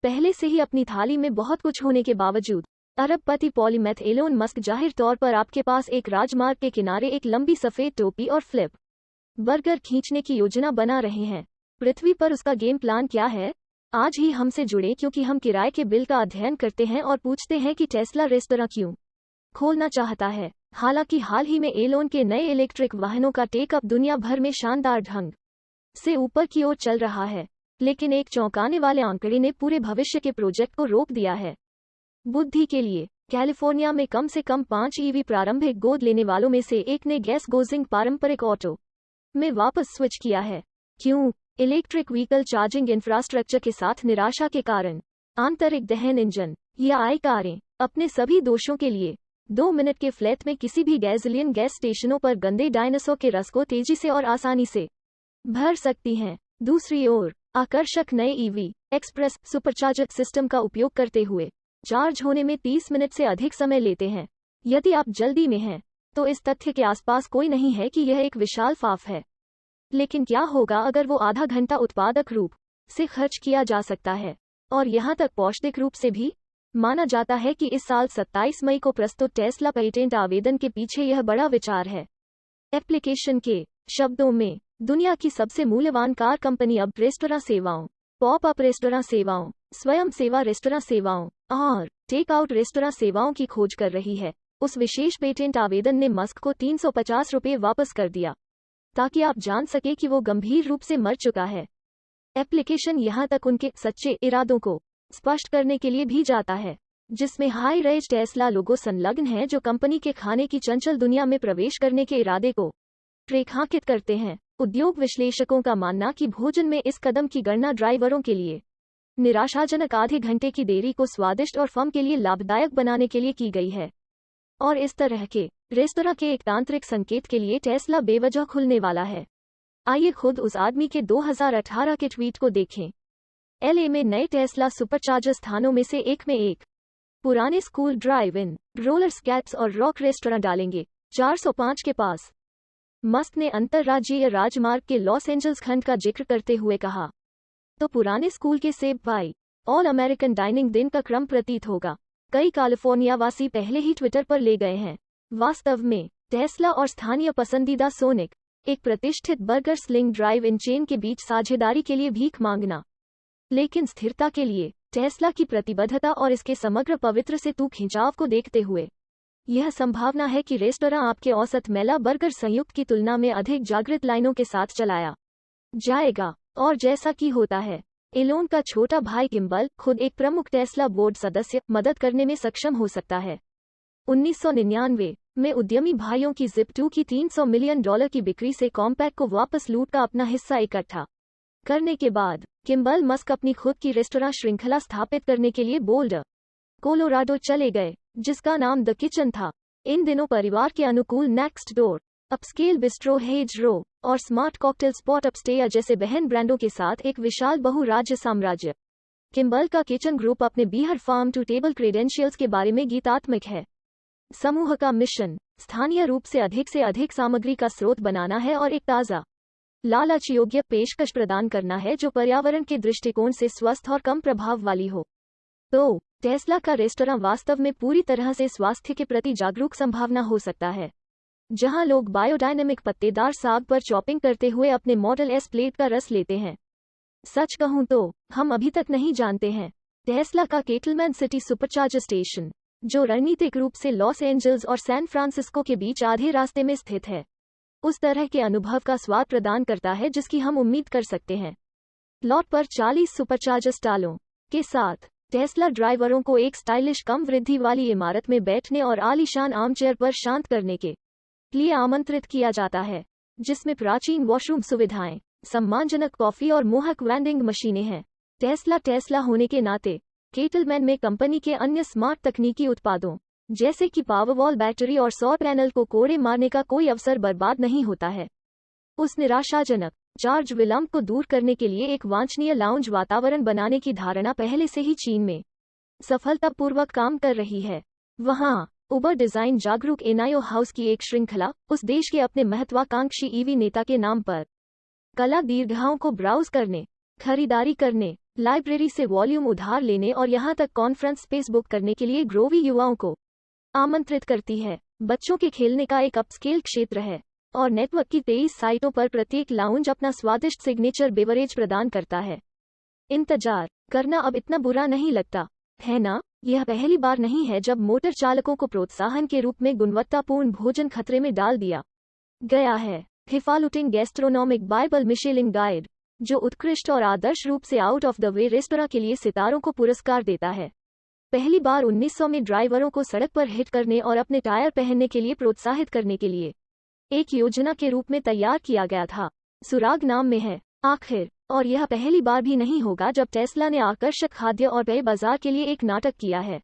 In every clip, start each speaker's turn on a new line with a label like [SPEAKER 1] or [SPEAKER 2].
[SPEAKER 1] पहले से ही अपनी थाली में बहुत कुछ होने के बावजूद अरबपति पॉलीमैथ एलोन मस्क जाहिर तौर पर आपके पास एक राजमार्ग के किनारे एक लंबी सफेद टोपी और फ्लिप बर्गर खींचने की योजना बना रहे हैं। पृथ्वी पर उसका गेम प्लान क्या है? आज ही हमसे जुड़े क्योंकि हम किराए के बिल का अध्ययन करते हैं और पूछते हैं कि टेस्ला रेस्तरां क्यों खोलना चाहता है। हालांकि हाल ही में एलोन के नए इलेक्ट्रिक वाहनों का टेकअप दुनिया भर में शानदार ढंग से ऊपर की ओर चल रहा है, लेकिन एक चौंकाने वाले आंकड़े ने पूरे भविष्य के प्रोजेक्ट को रोक दिया है। बुद्धि के लिए कैलिफोर्निया में कम से कम 5 ईवी प्रारंभिक गोद लेने वालों में से एक ने गैस गोजिंग पारंपरिक ऑटो में वापस स्विच किया है। क्यों? इलेक्ट्रिक व्हीकल चार्जिंग इंफ्रास्ट्रक्चर के साथ निराशा के कारण, आंतरिक दहन इंजन या आई कारें अपने सभी दोषों के लिए 2 मिनट के फ्लैट में किसी भी गैसोलीन गैस स्टेशनों पर गंदे डायनासोर के रस को तेजी से और आसानी से भर सकती हैं। दूसरी ओर आकर्षक नए ईवी एक्सप्रेस सुपरचार्जर सिस्टम का उपयोग करते हुए चार्ज होने में 30 मिनट से अधिक समय लेते हैं। यदि आप जल्दी में हैं, तो इस तथ्य के आसपास कोई नहीं है कि यह एक विशाल फाफ है। लेकिन क्या होगा अगर वो आधा घंटा उत्पादक रूप से खर्च किया जा सकता है, और यहाँ तक पौष्टिक रूप से भी? माना जाता है कि इस साल 27 मई को प्रस्तुत टेस्ला पेटेंट आवेदन के पीछे यह बड़ा विचार है। एप्लीकेशन के शब्दों में, दुनिया की सबसे मूल्यवान कार कंपनी अब रेस्तरां सेवाओं, पॉप अप रेस्तरां सेवाओं, स्वयं सेवा रेस्तरां सेवाओं और टेक आउट रेस्तरां सेवाओं की खोज कर रही है। उस विशेष पेटेंट आवेदन ने मस्क को 350 रुपये वापस कर दिया, ताकि आप जान सके कि वो गंभीर रूप से मर चुका है। एप्लीकेशन यहाँ तक उनके सच्चे इरादों को स्पष्ट करने के लिए भी जाता है, जिसमें हाई रेज टेस्ला लोगो संलग्न है, जो कंपनी के खाने की चंचल दुनिया में प्रवेश करने के इरादे को रेखांकित करते हैं। उद्योग विश्लेषकों का मानना कि भोजन में इस कदम की गणना ड्राइवरों के लिए निराशाजनक आधे घंटे की देरी को स्वादिष्ट और फर्म के लिए लाभदायक बनाने के लिए की गई है। और इस तरह के रेस्तरां के एक तांत्रिक संकेत के लिए टेस्ला बेवजह खुलने वाला है। आइए खुद उस आदमी के 2018 के ट्वीट को देखें। एलए में नए टेस्ला सुपरचार्जर स्थानों में से एक में एक पुराने स्कूल ड्राइव इन, रोलर स्केट्स और रॉक रेस्तरां डालेंगे, 405 के पास। मस्क ने अंतर्राज्यीय राजमार्ग के लॉस एंजल्स खंड का जिक्र करते हुए कहा, तो पुराने स्कूल के सेब पाई ऑल अमेरिकन डाइनिंग दिन का क्रम प्रतीत होगा। कई कैलिफोर्निया वासी पहले ही ट्विटर पर ले गए हैं। वास्तव में टेस्ला और स्थानीय पसंदीदा सोनिक, एक प्रतिष्ठित burger sling drive in chain के बीच साझेदारी के लिए भीख मांगना, लेकिन स्थिरता के लिए टेस्ला की प्रतिबद्धता और इसके समग्र पवित्र से तू खिंचाव को देखते हुए, यह संभावना है कि रेस्तरां आपके औसत मेला बर्गर संयुक्त की तुलना में अधिक जागृत लाइनों के साथ चलाया जाएगा। और जैसा कि होता है, एलोन का छोटा भाई किम्बल, खुद एक प्रमुख टेस्ला बोर्ड सदस्य, मदद करने में सक्षम हो सकता है। 1999 में उद्यमी भाइयों की जिप2 की $300 मिलियन की बिक्री से कॉम्पैक्ट को वापस लूट का अपना हिस्सा इकट्ठा करने के बाद किम्बल मस्क अपनी खुद की रेस्तरां श्रृंखला स्थापित करने के लिए बोल्डर, कोलोराडो चले गए, जिसका नाम द किचन था। इन दिनों परिवार के अनुकूल next door, upscale bistro hedge row और स्मार्ट कॉकटेल स्पॉट अपस्टेयर जैसे बहन ब्रांडों के साथ एक विशाल बहुराज्य साम्राज्य। किम्बल का किचन ग्रुप अपने बीहर फार्म टू टेबल क्रेडेंशियल्स के बारे में गीतात्मक है। समूह का मिशन स्थानीय रूप से अधिक सामग्री का स्रोत बनाना है और एक ताज़ा, लालच योग्य पेशकश प्रदान करना है जो पर्यावरण के दृष्टिकोण से स्वस्थ और कम प्रभाव वाली हो। तो टेस्ला का रेस्तरां वास्तव में पूरी तरह से स्वास्थ्य के प्रति जागरूक संभावना हो सकता है, जहां लोग बायोडायनेमिक पत्तेदार साग पर चॉपिंग करते हुए अपने मॉडल एस प्लेट का रस लेते हैं। सच कहूं तो हम अभी तक नहीं जानते हैं टेस्ला का केटलमैन सिटी सुपरचार्जर स्टेशन, जो रणनीतिक रूप से लॉस एंजल्स और सैन फ्रांसिस्को के बीच आधे रास्ते में स्थित है, उस तरह के अनुभव का स्वाद प्रदान करता है जिसकी हम उम्मीद कर सकते हैं। लॉट पर 40 सुपरचार्जर स्टॉलों के साथ टेस्ला ड्राइवरों को एक स्टाइलिश कम वृद्धि वाली इमारत में बैठने और आलीशान आर्मचेयर पर शांत करने के लिए आमंत्रित किया जाता है, जिसमें प्राचीन वॉशरूम सुविधाएं, सम्मानजनक कॉफी और मोहक वेंडिंग मशीनें हैं। टेस्ला होने के नाते केटलमैन में कंपनी के अन्य स्मार्ट तकनीकी उत्पादों, जैसे कि पावरवॉल बैटरी और सौर पैनल को कोड़े मारने का कोई अवसर बर्बाद नहीं होता है। उस निराशाजनक चार्ज विलंब को दूर करने के लिए एक वांछनीय लाउंज वातावरण बनाने की धारणा पहले से ही चीन में सफलतापूर्वक काम कर रही है। वहां उबर डिजाइन जागरूक एनायो हाउस की एक श्रृंखला उस देश के अपने महत्वाकांक्षी ईवी नेता के नाम पर कला दीर्घाओं को ब्राउज करने, खरीदारी करने, लाइब्रेरी से वॉल्यूम उधार लेने और यहाँ तक कॉन्फ्रेंस स्पेस बुक करने के लिए ग्रोवी युवाओं को आमंत्रित करती है। बच्चों के खेलने का एक अपस्केल क्षेत्र है और नेटवर्क की 23 साइटों पर प्रत्येक लाउंज अपना स्वादिष्ट सिग्नेचर बेवरेज प्रदान करता है। इंतजार करना अब इतना बुरा नहीं लगता, है ना? यह पहली बार नहीं है जब मोटर चालकों को प्रोत्साहन के रूप में गुणवत्तापूर्ण भोजन खतरे में डाल दिया गया है। हिफालुटिन गैस्ट्रोनॉमिक बाइबल मिशेलिन गाइड, जो उत्कृष्ट और आदर्श रूप से out of the way restaurant के लिए सितारों को पुरस्कार देता है, पहली बार 1900 में ड्राइवरों को सड़क पर हिट करने और अपने टायर पहनने के लिए प्रोत्साहित करने के लिए एक योजना के रूप में तैयार किया गया था। सुराग नाम में है आखिर, और यह पहली बार भी नहीं होगा जब टेस्ला ने आकर्षक खाद्य और पेय बाजार के लिए एक नाटक किया है।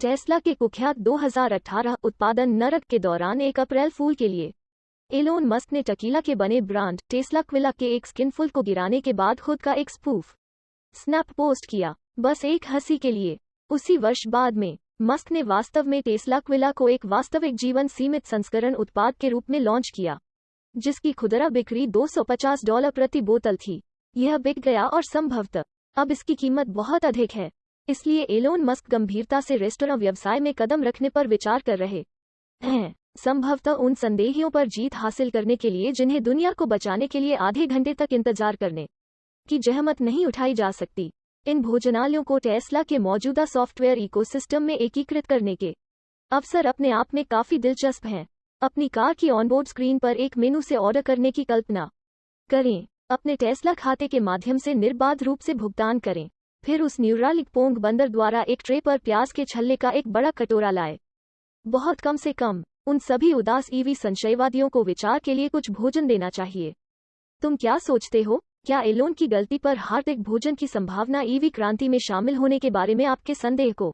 [SPEAKER 1] टेस्ला के कुख्यात 2018 उत्पादन नरक के दौरान एक अप्रैल फूल के लिए एलोन मस्क ने टकीला के बने ब्रांड टेस्ला क्विला के एक स्किनफुल को गिराने के बाद खुद का एक स्पूफ स्नैप पोस्ट किया, बस एक हंसी के लिए। उसी वर्ष बाद में मस्क ने वास्तव में टेस्ला क्विला को एक वास्तविक जीवन सीमित संस्करण उत्पाद के रूप में लॉन्च किया, जिसकी खुदरा बिक्री $250 प्रति बोतल थी। यह बिक गया और संभवतः अब इसकी कीमत बहुत अधिक है। इसलिए एलोन मस्क गंभीरता से रेस्तरां व्यवसाय में कदम रखने पर विचार कर रहे हैं, संभवतः उन संदेहियों पर जीत हासिल करने के लिए जिन्हें दुनिया को बचाने के लिए आधे घंटे तक इंतजार करने की जहमत नहीं उठाई जा सकती। इन भोजनालयों को टेस्ला के मौजूदा सॉफ्टवेयर इकोसिस्टम में एकीकृत करने के अवसर अपने आप में काफी दिलचस्प हैं। अपनी कार की ऑनबोर्ड स्क्रीन पर एक मेनू से ऑर्डर करने की कल्पना करें, अपने टेस्ला खाते के माध्यम से निर्बाध रूप से भुगतान करें, फिर उस न्यूरालिक पोंग बंदर द्वारा एक ट्रे पर प्याज के छल्ले का एक बड़ा कटोरा लाए। बहुत कम से कम उन सभी उदास ईवी संशयवादियों को विचार के लिए कुछ भोजन देना चाहिए। तुम क्या सोचते हो? क्या एलोन की गलती पर हार्दिक भोजन की संभावना ईवी क्रांति में शामिल होने के बारे में आपके संदेह को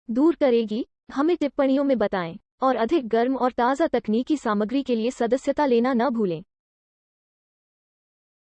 [SPEAKER 1] दूर करेगी? हमें टिप्पणियों में बताएं और अधिक गर्म और ताज़ा तकनीकी सामग्री के लिए सदस्यता लेना न भूलें।